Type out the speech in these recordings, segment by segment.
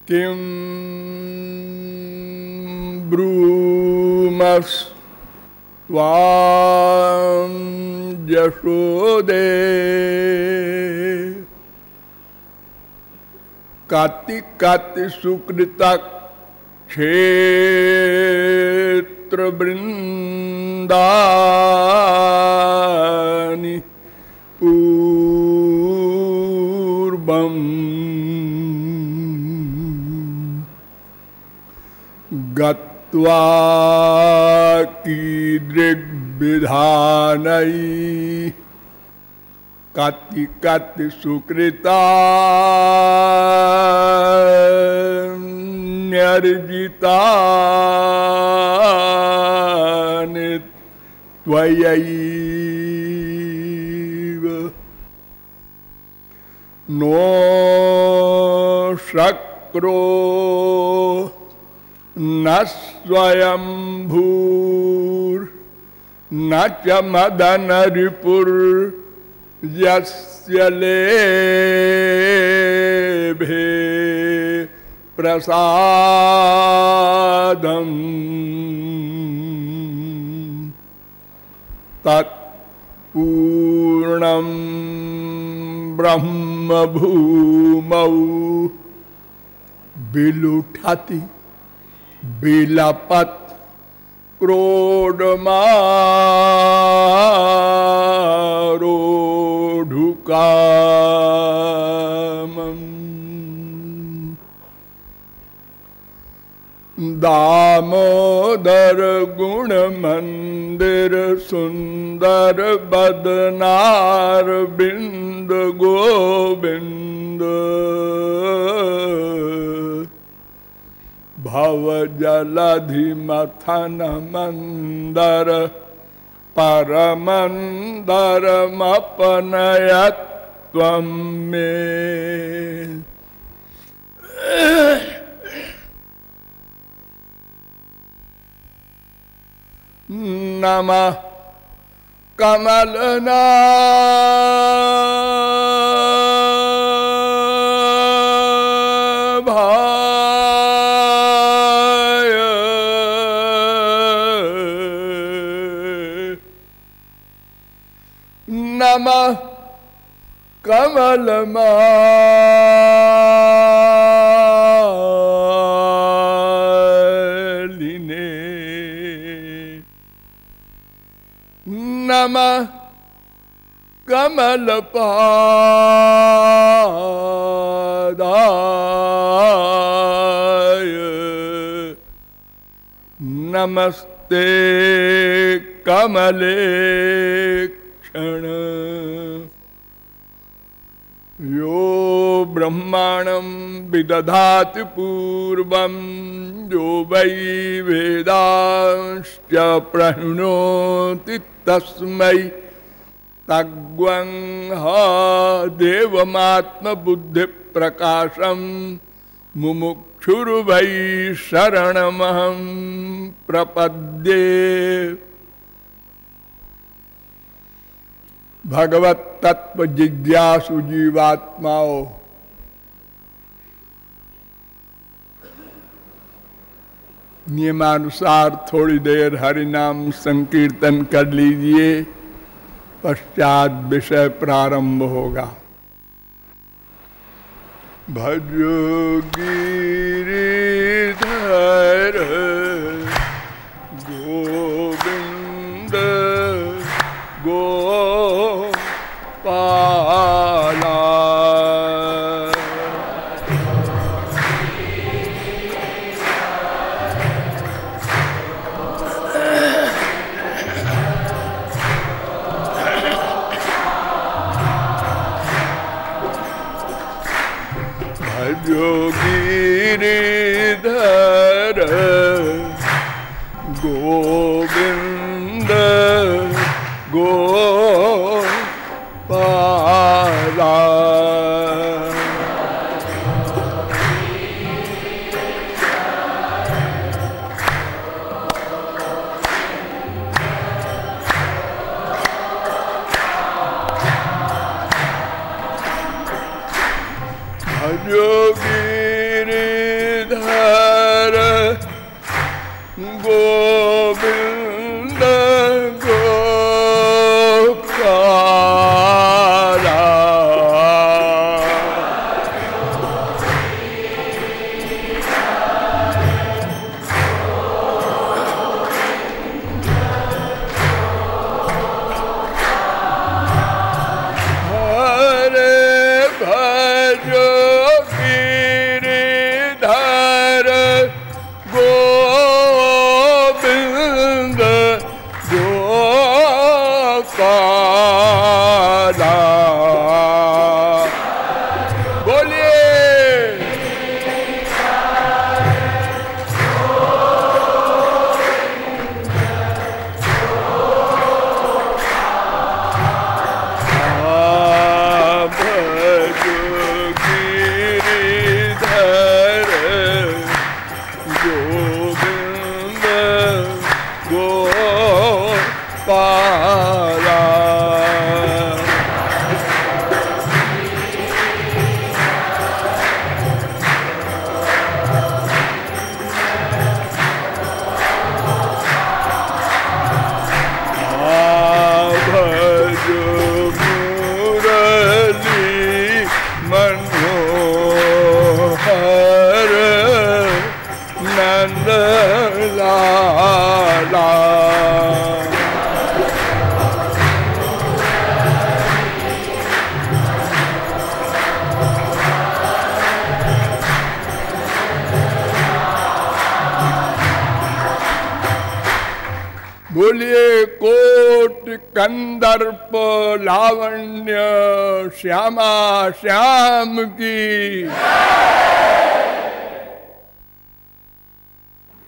किं ब्रूमस् त्वां यशोदे काति काति सुकृता क्षेत्र वृंदानि पूर्वं गत्वा कीदृग्विधानै काति काति सुकृता न्यर्जितानि त्वयैव नो शक्रो न स्वयंभूर्न च मदनरिपुर् यस्य लेभे प्रसादम् तत्पूर्णं ब्रह्म भूमौ विलुठति विलपत् क्रोडमारोढुकामम् दामोदर गुण मंदिर सुंदर बदनार बिंद गोविंद भव जलधि मथन मंदर परमंदर मपनयत्वं मे नमः कमलनाभाय नमः कमलमालिने नमः कमलपादाय नमस्ते कमलेक्षण यो ब्रह्माणं विदधाति पूर्वं यो वै वेदांश्च प्रणोति तस्मै तग्वं देवमात्मबुद्धि प्रकाशं मुमुक्षुर्वै शरणमहं प्रपद्ये। भगवत तत्व जिज्ञासु जीवात्माओं, नियमानुसार थोड़ी देर हरिनाम संकीर्तन कर लीजिए, पश्चात विषय प्रारंभ होगा। भजो गिरिधर गोविंद गोपाला भजो गिरिधर गोविंद गोपाला गिरिधर गोविंद गोपाला। बोलिए कोट कंदर्प लावण्य श्यामा श्याम की।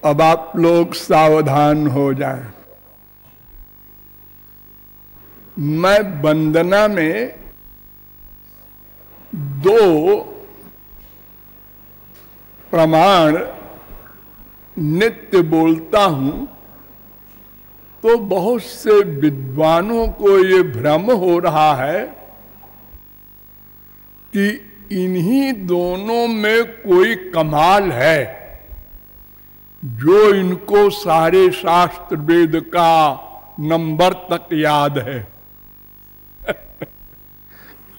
अब आप लोग सावधान हो जाएं। मैं वंदना में 2 प्रमाण नित्य बोलता हूं, तो बहुत से विद्वानों को ये भ्रम हो रहा है कि इन्हीं दोनों में कोई कमाल है जो इनको सारे शास्त्र वेद का नंबर तक याद है।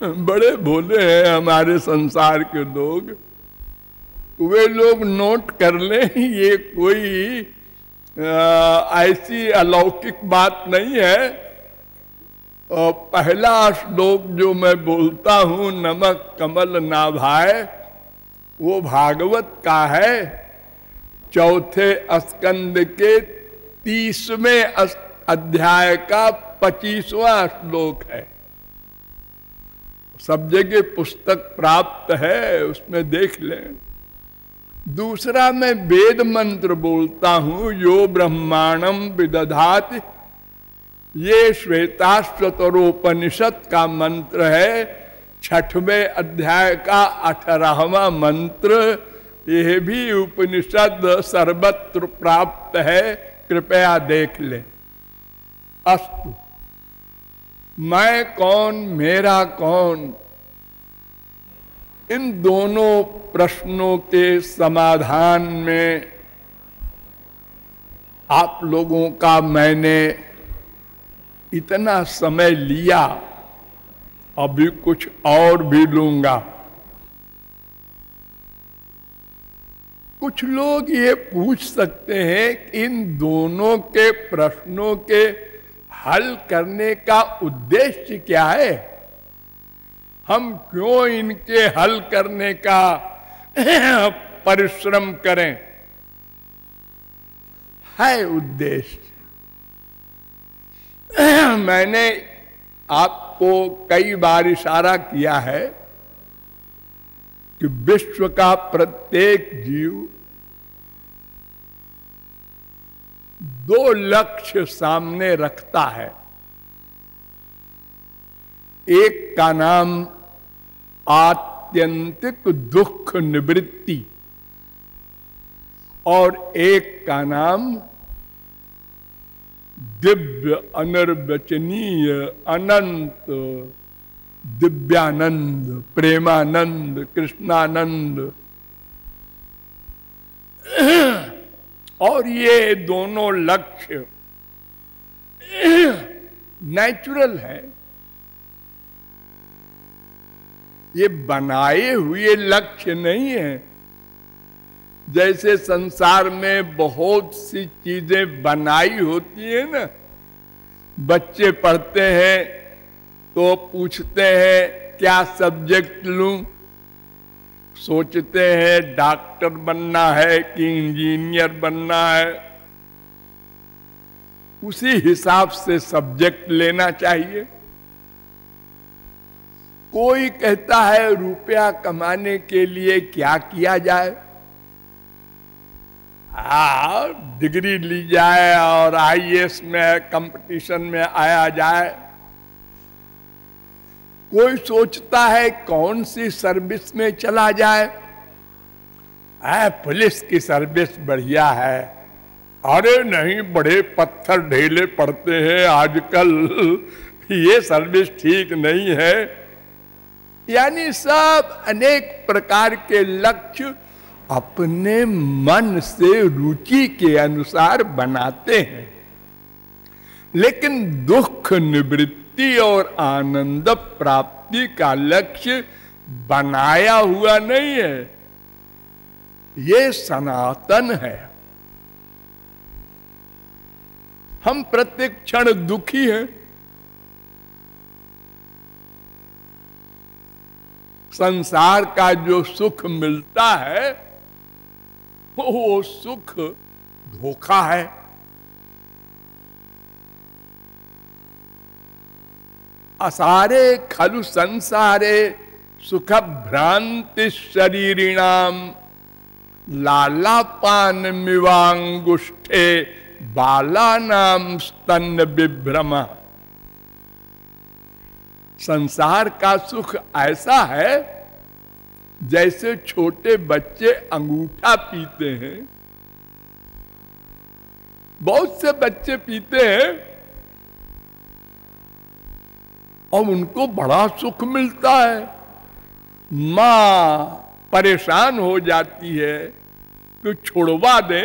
बड़े भोले हैं हमारे संसार के लोग। वे लोग नोट कर लें, ये कोई ऐसी अलौकिक बात नहीं है। पहला श्लोक जो मैं बोलता हूं, नमक कमल नाभाए, वो भागवत का है, 4थे स्कंद के 30वें अध्याय का 25वां श्लोक है। सब जगह पुस्तक प्राप्त है, उसमें देख लें। दूसरा मैं वेद मंत्र बोलता हूं, यो ब्रह्मांडम विदधाति, ये श्वेताश्वतरोपनिषद का मंत्र है, 6वें अध्याय का 18वां मंत्र। यह भी उपनिषद सर्वत्र प्राप्त है, कृपया देख लें। अस्तु, मैं कौन मेरा कौन, इन दोनों प्रश्नों के समाधान में आप लोगों का मैंने इतना समय लिया, अभी कुछ और भी लूंगा। कुछ लोग ये पूछ सकते हैं कि इन दोनों के प्रश्नों के हल करने का उद्देश्य क्या है, हम क्यों इनके हल करने का परिश्रम करें। है उद्देश्य, मैंने आपको कई बार इशारा किया है कि विश्व का प्रत्येक जीव 2 लक्ष्य सामने रखता है। एक का नाम आत्यंतिक दुख निवृत्ति और एक का नाम दिव्य अनिर्वचनीय अनंत दिव्यानंद, प्रेमानंद, कृष्णानंद। और ये दोनों लक्ष्य नेचुरल है, ये बनाए हुए लक्ष्य नहीं है। जैसे संसार में बहुत सी चीजें बनाई होती है ना, बच्चे पढ़ते हैं तो पूछते हैं क्या सब्जेक्ट लूं, सोचते हैं डॉक्टर बनना है कि इंजीनियर बनना है, उसी हिसाब से सब्जेक्ट लेना चाहिए। कोई कहता है रुपया कमाने के लिए क्या किया जाए, डिग्री ली जाए और आईएएस में कंपटीशन में आया जाए। कोई सोचता है कौन सी सर्विस में चला जाए, पुलिस की सर्विस बढ़िया है। अरे नहीं, बड़े पत्थर ढेले पड़ते हैं आजकल, ये सर्विस ठीक नहीं है। यानी सब अनेक प्रकार के लक्ष्य अपने मन से रुचि के अनुसार बनाते हैं, लेकिन दुख निवृत्ति और आनंद प्राप्ति का लक्ष्य बनाया हुआ नहीं है, ये सनातन है। हम प्रत्येक क्षण दुखी हैं, संसार का जो सुख मिलता है वो सुख धोखा है। असारे खलु संसारे सुख भ्रांति शरीरिणाम लालापान मिवांगुष्ठे बालानाम स्तन विभ्रम। संसार का सुख ऐसा है जैसे छोटे बच्चे अंगूठा पीते हैं। बहुत से बच्चे पीते हैं और उनको बड़ा सुख मिलता है। मां परेशान हो जाती है कि छोड़वा दे,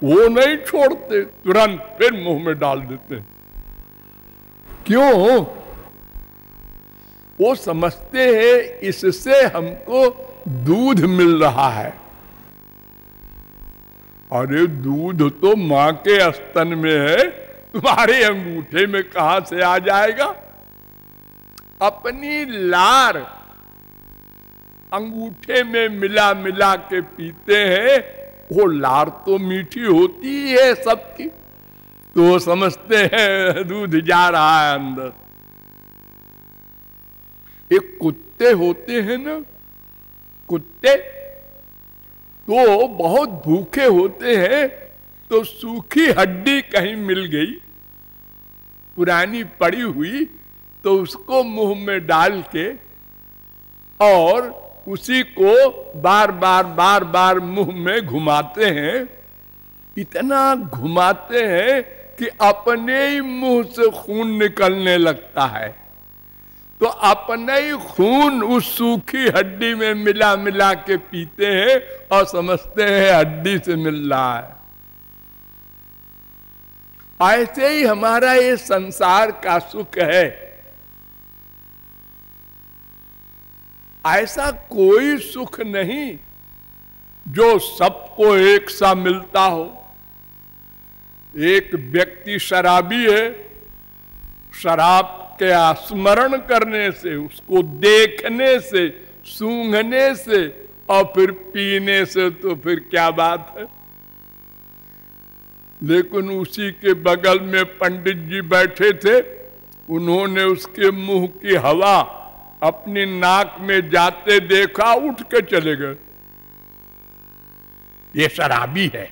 वो नहीं छोड़ते, तुरंत फिर मुंह में डाल देते। क्यों? वो समझते हैं इससे हमको दूध मिल रहा है। अरे दूध तो मां के स्तन में है, तुम्हारे अंगूठे में कहां से आ जाएगा? अपनी लार अंगूठे में मिला मिला के पीते हैं, वो लार तो मीठी होती है सबकी, तो समझते हैं दूध जा रहा है अंदर। एक कुत्ते होते हैं ना, कुत्ते तो बहुत भूखे होते हैं, तो सूखी हड्डी कहीं मिल गई पुरानी पड़ी हुई, तो उसको मुंह में डाल के और उसी को बार बार मुंह में घुमाते हैं। इतना घुमाते हैं कि अपने ही मुंह से खून निकलने लगता है, तो अपना ही खून उस सूखी हड्डी में मिला मिला के पीते हैं और समझते हैं हड्डी से मिल रहा है। ऐसे ही हमारा ये संसार का सुख है। ऐसा कोई सुख नहीं जो सबको एक सा मिलता हो। एक व्यक्ति शराबी है, शराब के स्मरण करने से, उसको देखने से, सूंघने से और फिर पीने से तो फिर क्या बात है। लेकिन उसी के बगल में पंडित जी बैठे थे, उन्होंने उसके मुंह की हवा अपनी नाक में जाते देखा, उठ के चले गए। ये शराबी है।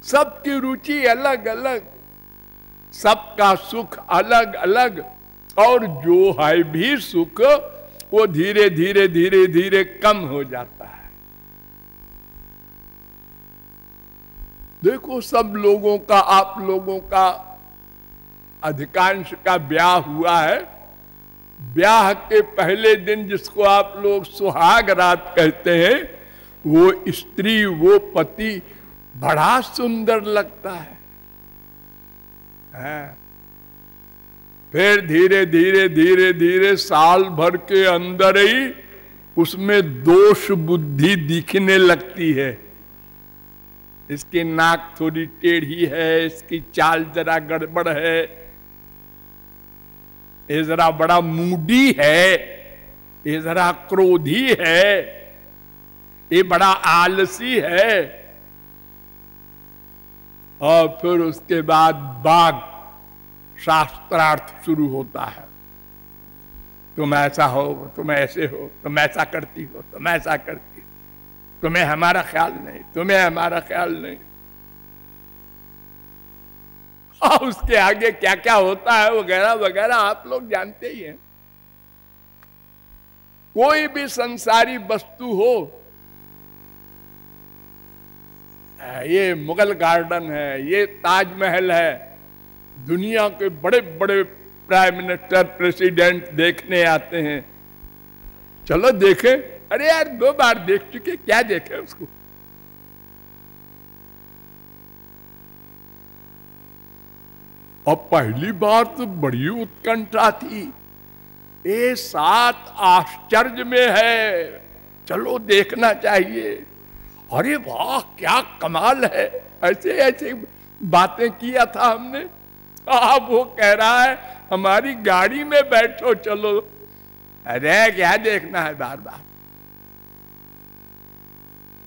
सबकी रुचि अलग अलग, सबका सुख अलग अलग, और जो है भी सुख वो धीरे धीरे धीरे धीरे कम हो जाता है। देखो सब लोगों का, आप लोगों का अधिकांश का ब्याह हुआ है। ब्याह के पहले दिन जिसको आप लोग सुहाग रात कहते हैं, वो स्त्री, वो पति बड़ा सुंदर लगता है। फिर धीरे धीरे धीरे धीरे साल भर के अंदर ही उसमें दोष बुद्धि दिखने लगती है। इसकी नाक थोड़ी टेढ़ी है, इसकी चाल जरा गड़बड़ है, ये जरा बड़ा मूडी है, ये जरा क्रोधी है, ये बड़ा आलसी है। और फिर उसके बाद बाग शास्त्रार्थ शुरू होता है। तुम ऐसा हो, तुम ऐसे हो, तुम ऐसा करती हो, तुम ऐसा करती हो, तुम्हें हमारा ख्याल नहीं, तुम्हें हमारा ख्याल नहीं। और उसके आगे क्या क्या होता है वगैरह वगैरह आप लोग जानते ही हैं। कोई भी संसारी वस्तु हो, ये मुगल गार्डन है, ये ताजमहल है, दुनिया के बड़े बड़े प्राइम मिनिस्टर, प्रेसिडेंट देखने आते हैं। चलो देखें। अरे यार 2 बार देख चुके, क्या देखे उसको। और पहली बार तो बड़ी उत्कंठा थी, ये 7 आश्चर्य में है, चलो देखना चाहिए। अरे वाह क्या कमाल है, ऐसे ऐसे बातें किया था हमने। अब वो कह रहा है हमारी गाड़ी में बैठो चलो। अरे क्या देखना है बार बार।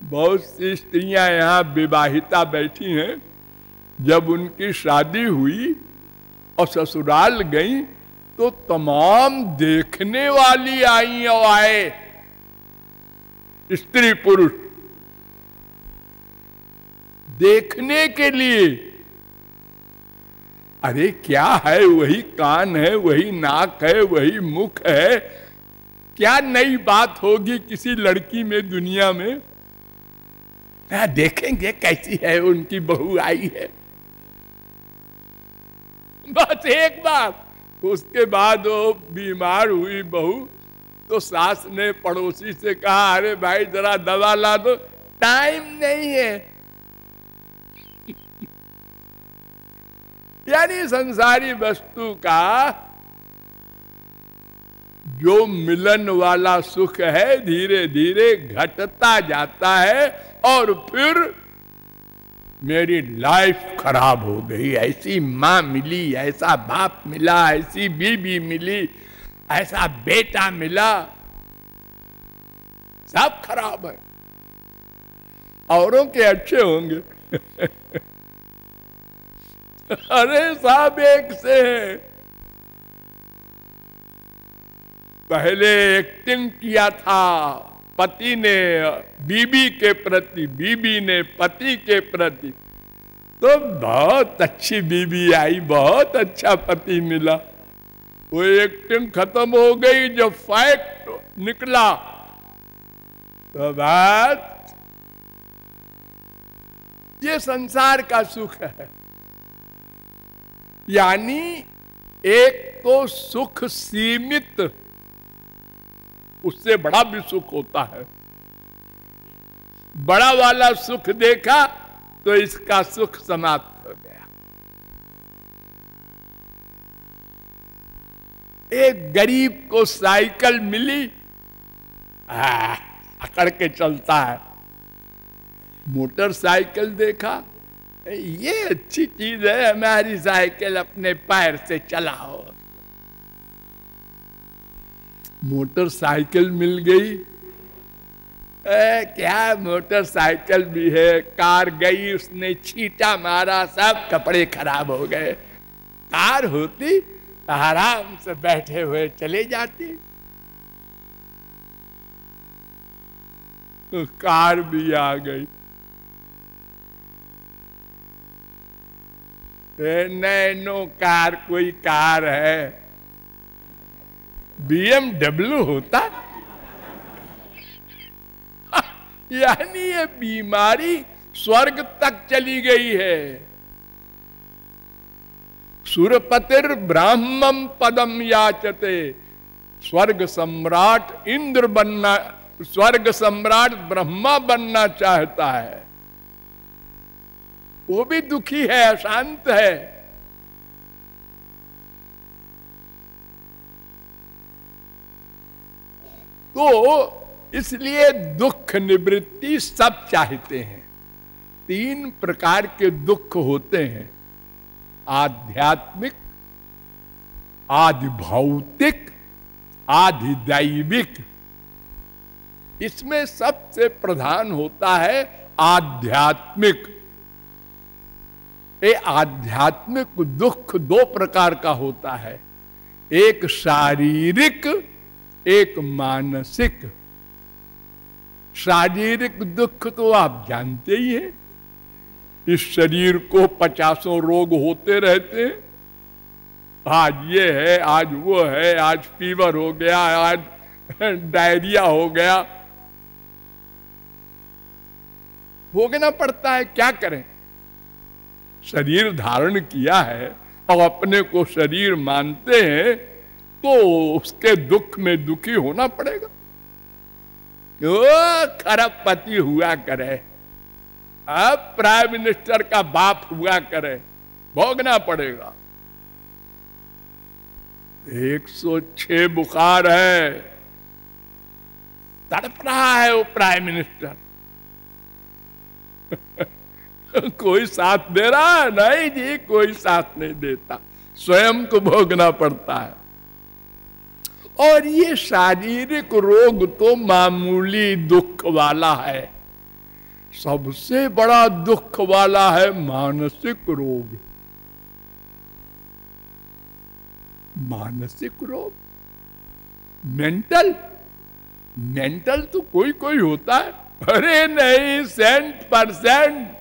बहुत सी स्त्रियां यहां विवाहिता बैठी हैं, जब उनकी शादी हुई और ससुराल गई तो तमाम देखने वाली आई और आए, स्त्री पुरुष देखने के लिए। अरे क्या है, वही कान है, वही नाक है, वही मुख है, क्या नई बात होगी किसी लड़की में दुनिया में। देखेंगे कैसी है उनकी बहू आई है, बस एक बार। उसके बाद वो बीमार हुई बहू, तो सास ने पड़ोसी से कहा अरे भाई जरा दवा ला दो, टाइम नहीं है। यानी संसारी वस्तु का जो मिलन वाला सुख है धीरे धीरे घटता जाता है, और फिर मेरी लाइफ खराब हो गई। ऐसी माँ मिली, ऐसा बाप मिला, ऐसी बीबी मिली, ऐसा बेटा मिला, सब खराब है। औरों के अच्छे होंगे। अरे सब एक से है। पहले एक्टिंग किया था पति ने बीबी के प्रति, बीबी ने पति के प्रति, तो बहुत अच्छी बीबी आई, बहुत अच्छा पति मिला। वो एक्टिंग खत्म हो गई, जब फैक्ट निकला तो बात ये संसार का सुख है। यानी एक तो सुख सीमित, उससे बड़ा भी सुख होता है। बड़ा वाला सुख देखा तो इसका सुख समाप्त हो गया। एक गरीब को साइकिल मिली, अकड़ के चलता है। मोटरसाइकिल देखा, ये अच्छी चीज है, हमारी साइकिल अपने पैर से चलाओ। मोटरसाइकिल मिल गई, क्या मोटरसाइकिल भी है। कार गई, उसने छींटा मारा, सब कपड़े खराब हो गए। कार होती आराम से बैठे हुए चले जाते। तो कार भी आ गई। नैनो कार कोई कार है, BMW होता। यानी ये बीमारी स्वर्ग तक चली गई है। सुरपतिर ब्राह्मम पदम याचते, स्वर्ग सम्राट इंद्र बनना, स्वर्ग सम्राट ब्रह्मा बनना चाहता है, वो भी दुखी है, अशांत है। तो इसलिए दुख निवृत्ति सब चाहते हैं। 3 प्रकार के दुख होते हैं, आध्यात्मिक, आदि भौतिक, आदि दैविक। इसमें सबसे प्रधान होता है आध्यात्मिक। ये आध्यात्मिक दुख 2 प्रकार का होता है, एक शारीरिक, एक मानसिक। शारीरिक दुख तो आप जानते ही हैं, इस शरीर को 50 रोग होते रहते हैं। आज ये है, आज वो है, आज फीवर हो गया, आज डायरिया हो गया, भोगना पड़ता है। क्या करें, शरीर धारण किया है और अपने को शरीर मानते हैं, तो उसके दुख में दुखी होना पड़ेगा। ओ खरबपति हुआ करे, अब प्राइम मिनिस्टर का बाप हुआ करे, भोगना पड़ेगा। 106 बुखार है, तड़प रहा है वो प्राइम मिनिस्टर। कोई साथ दे रहा है? नहीं जी, कोई साथ नहीं देता, स्वयं को भोगना पड़ता है। और ये शारीरिक रोग तो मामूली दुख वाला है, सबसे बड़ा दुख वाला है मानसिक रोग। मानसिक रोग, मेंटल तो कोई कोई होता है, अरे नहीं 100%।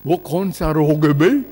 वो कौन सा रोग है भाई?